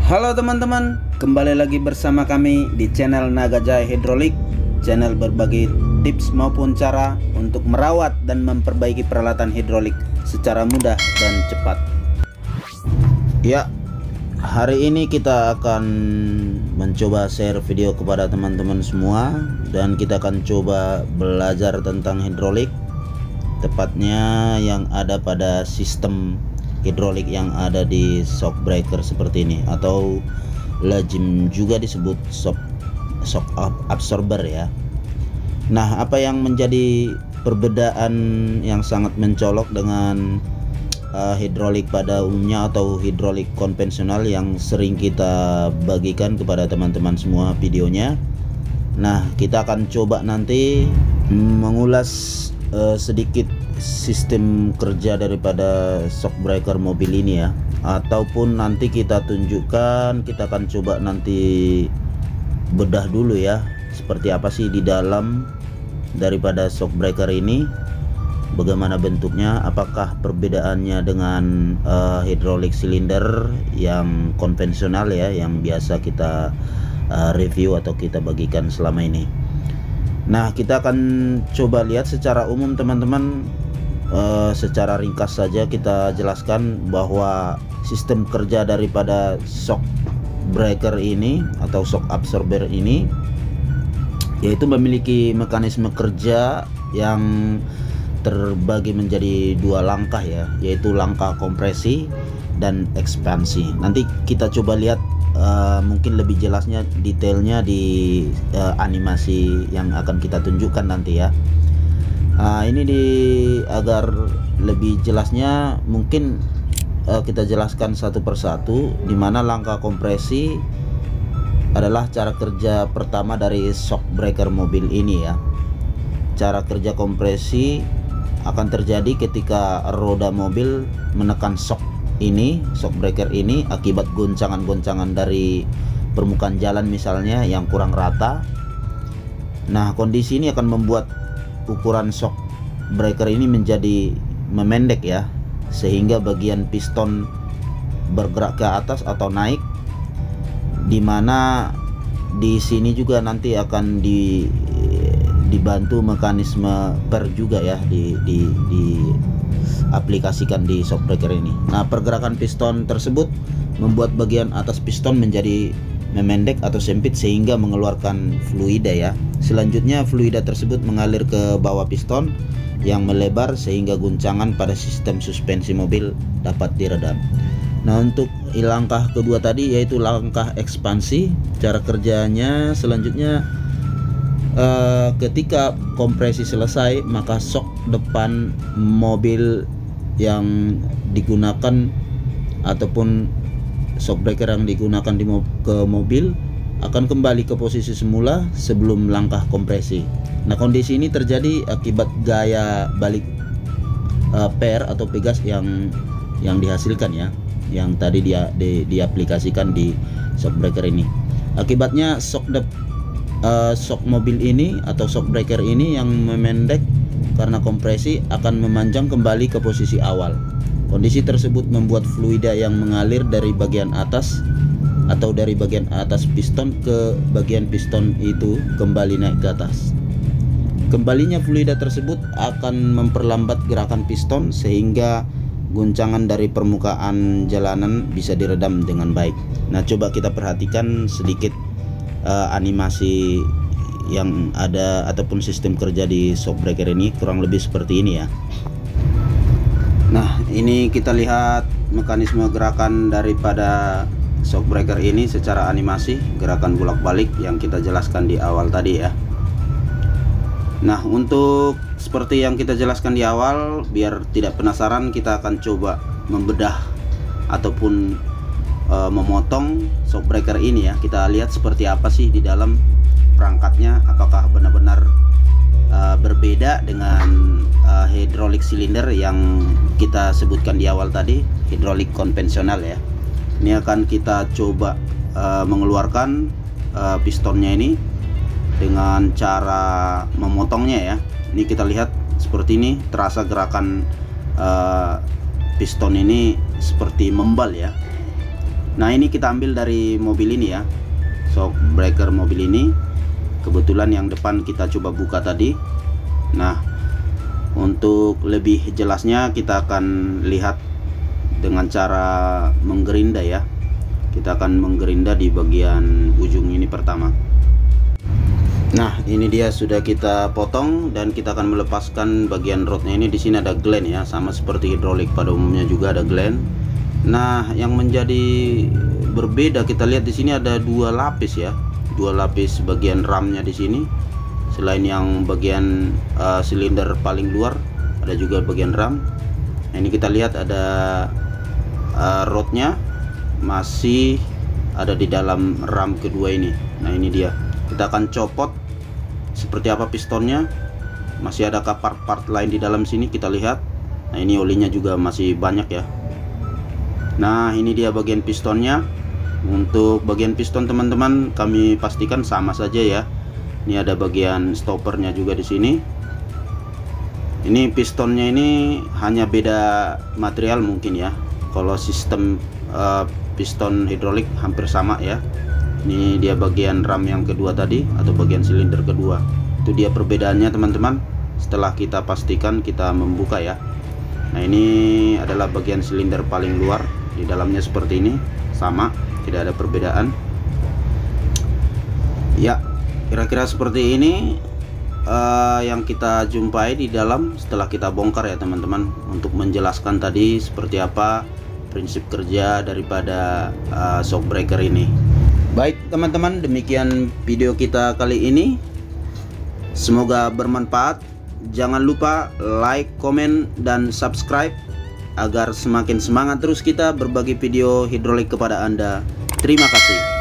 Halo teman-teman, kembali lagi bersama kami di channel Naga Jaya Hidrolik, channel berbagi tips maupun cara untuk merawat dan memperbaiki peralatan hidrolik secara mudah dan cepat. Ya, hari ini kita akan mencoba share video kepada teman-teman semua, dan kita akan coba belajar tentang hidrolik, tepatnya yang ada pada sistem hidrolik yang ada di shock breaker seperti ini, atau lazim juga disebut shock absorber ya. Nah, apa yang menjadi perbedaan yang sangat mencolok dengan hidrolik pada umumnya atau hidrolik konvensional yang sering kita bagikan kepada teman-teman semua videonya? Nah, kita akan coba nanti mengulas sedikit sistem kerja daripada shock breaker mobil ini ya, ataupun nanti kita tunjukkan, kita akan coba nanti bedah dulu ya, seperti apa sih di dalam daripada shock breaker ini, bagaimana bentuknya, apakah perbedaannya dengan hidrolik silinder yang konvensional ya, yang biasa kita review atau kita bagikan selama ini. Nah, kita akan coba lihat secara umum teman-teman. Secara ringkas saja kita jelaskan bahwa sistem kerja daripada shock breaker ini atau shock absorber ini yaitu memiliki mekanisme kerja yang terbagi menjadi dua langkah ya, yaitu langkah kompresi dan ekspansi. Nanti kita coba lihat mungkin lebih jelasnya, detailnya di animasi yang akan kita tunjukkan nanti ya. Ini agar lebih jelasnya mungkin kita jelaskan satu persatu, di mana langkah kompresi adalah cara kerja pertama dari shock breaker mobil ini ya. Cara kerja kompresi akan terjadi ketika roda mobil menekan shock breaker ini akibat goncangan-goncangan dari permukaan jalan misalnya yang kurang rata. Nah, kondisi ini akan membuat ukuran shock breaker ini menjadi memendek ya, sehingga bagian piston bergerak ke atas atau naik, dimana di sini juga nanti akan dibantu mekanisme per juga ya, aplikasikan di shock breaker ini. Nah, pergerakan piston tersebut membuat bagian atas piston menjadi memendek atau sempit sehingga mengeluarkan fluida ya. Selanjutnya fluida tersebut mengalir ke bawah piston yang melebar sehingga guncangan pada sistem suspensi mobil dapat diredam. Nah, untuk langkah kedua tadi yaitu langkah ekspansi, cara kerjanya selanjutnya ketika kompresi selesai, maka shock depan mobil yang digunakan ataupun shock breaker yang digunakan ke mobil akan kembali ke posisi semula sebelum langkah kompresi. Nah, kondisi ini terjadi akibat gaya balik per atau pegas yang dihasilkan ya, yang tadi diaplikasikan di shock breaker ini. Akibatnya shock mobil ini atau shock breaker ini yang memendek karena kompresi akan memanjang kembali ke posisi awal. Kondisi tersebut membuat fluida yang mengalir dari bagian atas atau dari bagian atas piston ke bagian piston itu kembali naik ke atas. Kembalinya fluida tersebut akan memperlambat gerakan piston sehingga guncangan dari permukaan jalanan bisa diredam dengan baik. Nah, coba kita perhatikan sedikit animasi yang ada ataupun sistem kerja di shock breaker ini, kurang lebih seperti ini ya. Nah, ini kita lihat mekanisme gerakan daripada shock breaker ini secara animasi, gerakan bolak-balik yang kita jelaskan di awal tadi ya. Nah, untuk seperti yang kita jelaskan di awal, biar tidak penasaran, kita akan coba membedah ataupun memotong shock breaker ini ya. Kita lihat seperti apa sih di dalam perangkatnya, apakah benar-benar berbeda dengan hidrolik silinder yang kita sebutkan di awal tadi, hidrolik konvensional ya. Ini akan kita coba mengeluarkan pistonnya ini dengan cara memotongnya ya. Ini kita lihat seperti ini, terasa gerakan piston ini seperti membal ya. Nah, ini kita ambil dari mobil ini ya, shock breaker mobil ini. Kebetulan yang depan kita coba buka tadi. Nah, untuk lebih jelasnya kita akan lihat dengan cara menggerinda ya. Kita akan menggerinda di bagian ujung ini pertama. Nah, ini dia sudah kita potong dan kita akan melepaskan bagian rodnya ini. Di sini ada gland ya, sama seperti hidrolik pada umumnya juga ada gland. Nah, yang menjadi berbeda kita lihat di sini ada dua lapis ya, dua lapis bagian ramnya di sini. Selain yang bagian silinder paling luar, ada juga bagian ram. Nah, ini kita lihat ada rodnya masih ada di dalam ram kedua ini. Nah, ini dia. Kita akan copot seperti apa pistonnya. Masih ada part-part lain di dalam sini kita lihat. Nah, ini olinya juga masih banyak ya. Nah, ini dia bagian pistonnya. Untuk bagian piston teman-teman kami pastikan sama saja ya. Ini ada bagian stoppernya juga di sini. Ini pistonnya ini hanya beda material mungkin ya. Kalau sistem piston hidrolik hampir sama ya. Ini dia bagian ram yang kedua tadi atau bagian silinder kedua. Itu dia perbedaannya teman-teman. Setelah kita pastikan kita membuka ya. Nah, ini adalah bagian silinder paling luar. Di dalamnya seperti ini, sama, tidak ada perbedaan. Ya, kira-kira seperti ini yang kita jumpai di dalam setelah kita bongkar ya teman-teman, untuk menjelaskan tadi seperti apa prinsip kerja daripada shock breaker ini. Baik teman-teman, demikian video kita kali ini. Semoga bermanfaat. Jangan lupa like, komen, dan subscribe agar semakin semangat terus kita berbagi video hidrolik kepada Anda. Terima kasih.